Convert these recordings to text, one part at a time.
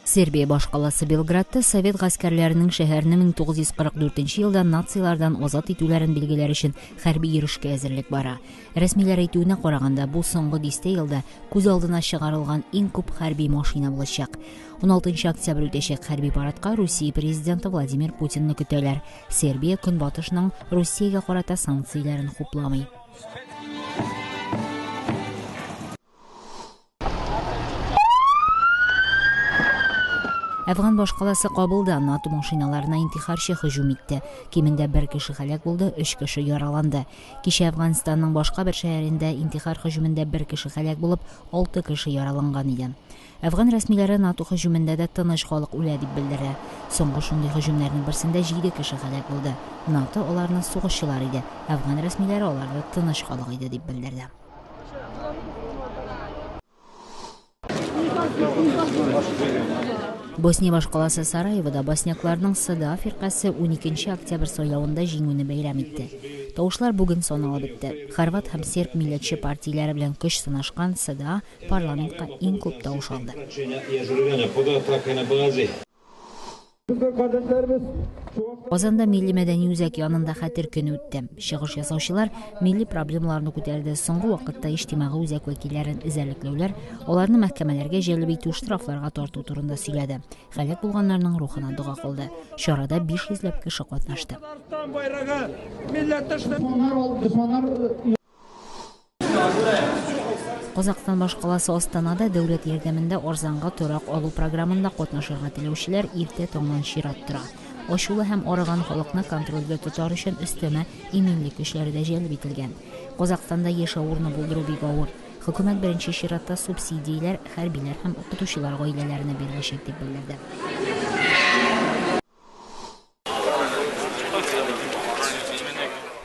Сербия баш каласы Белградта Совет гаскәрләренең шәһәрне 1944 елда нациялардан азат итүләрен билгеләр өчен хәрби йөрешкә әзерлек бара. Рәсмиләр әйтүенә караганда, бу соңгы 10 елда күз алдына чыгарылган иң күп хәрби машина булачак. 16 октябрь үтәчәк хәрби парадка Русия президенты Владимир Путинны көтәләр. Сербия көнбатышның Русиягә карата санкцияләрен хупламый. Әфган баш каласы Кабулда НАТО машиналарына интихарчы һөҗүм итте. Кимендә 1 кеше һәлак булды, 3 кеше яраланды. Кичә Әфганстанның башка бер шәһәрендә интихар һөҗүмендә 1 кеше һәлак булып, 6 кеше яраланган иде. Әфган рәсмиләре НАТО һөҗүмендә дә тыныч халык үлә дип белдерә. Соңгы шундый һөҗүмнәрнең берсендә 7 кеше һәлак булды. НАТО аларны сугышчылар иде. Әфган рәсмиләре аларны тыныч халык иде дип белдерде. Босния баш каласы Сараевода боснякларның СДА фиркасы 12 октябрь сайлауында җиңүне бәйрәм итте. Тавышлар бүген саналып бетте. Хорват һәм серб милләтче партияләре белән көч сынашкан СДА парламентка иң күп тавыш алды. Казанда милли мәдәни үзәк янында хәтер көне үтте. Чыгыш ясаучылар милли проблемаларны күтәрде. Соңгы вакытта иҗтимагый үзәк вәкилләрен эзәрлекләүләр, аларны мәхкәмәләргә җәлеп итү, штрафларга тарту турында сөйләде. Хәлак булганнарның рухына дуга кылды. Чарада 500 кеше катнашты. Казакстан баш каласы Астанада дәүләт ярдәмендә арзанга торак алу программында катнашырга теләүчеләр иртә таңнан чират тора. Ачулы һәм арыган халыкны контрольдә тотар өчен өстәмә иминлек көчләре дә җәлеп ителгән. Казакстанда яшәү урыны булдыру бик авыр. Хөкүмәт беренче чиратта субсидияләр, хәрбиләр һәм укытучылар гаиләләренә биреләчәк дип белдерде.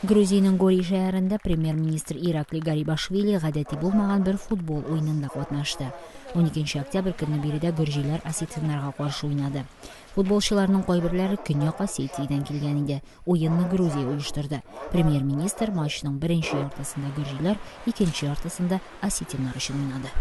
Грузиянең Гори шәһәрендә премьер-министр Иракли Гарибашвили гадәти булмаган бер футбол уенында катнашты. 12 октябрь көнне биредә гөрҗиләр осетиннарга каршы уйнады. Футболчыларның кайберләре Көньяк Осетиядән килгән иде. Уенны Грузия оештырды. Премьер-министр матчның беренче яртысында гөрҗиләр, икенче яртысында осетиннар өчен уйнады.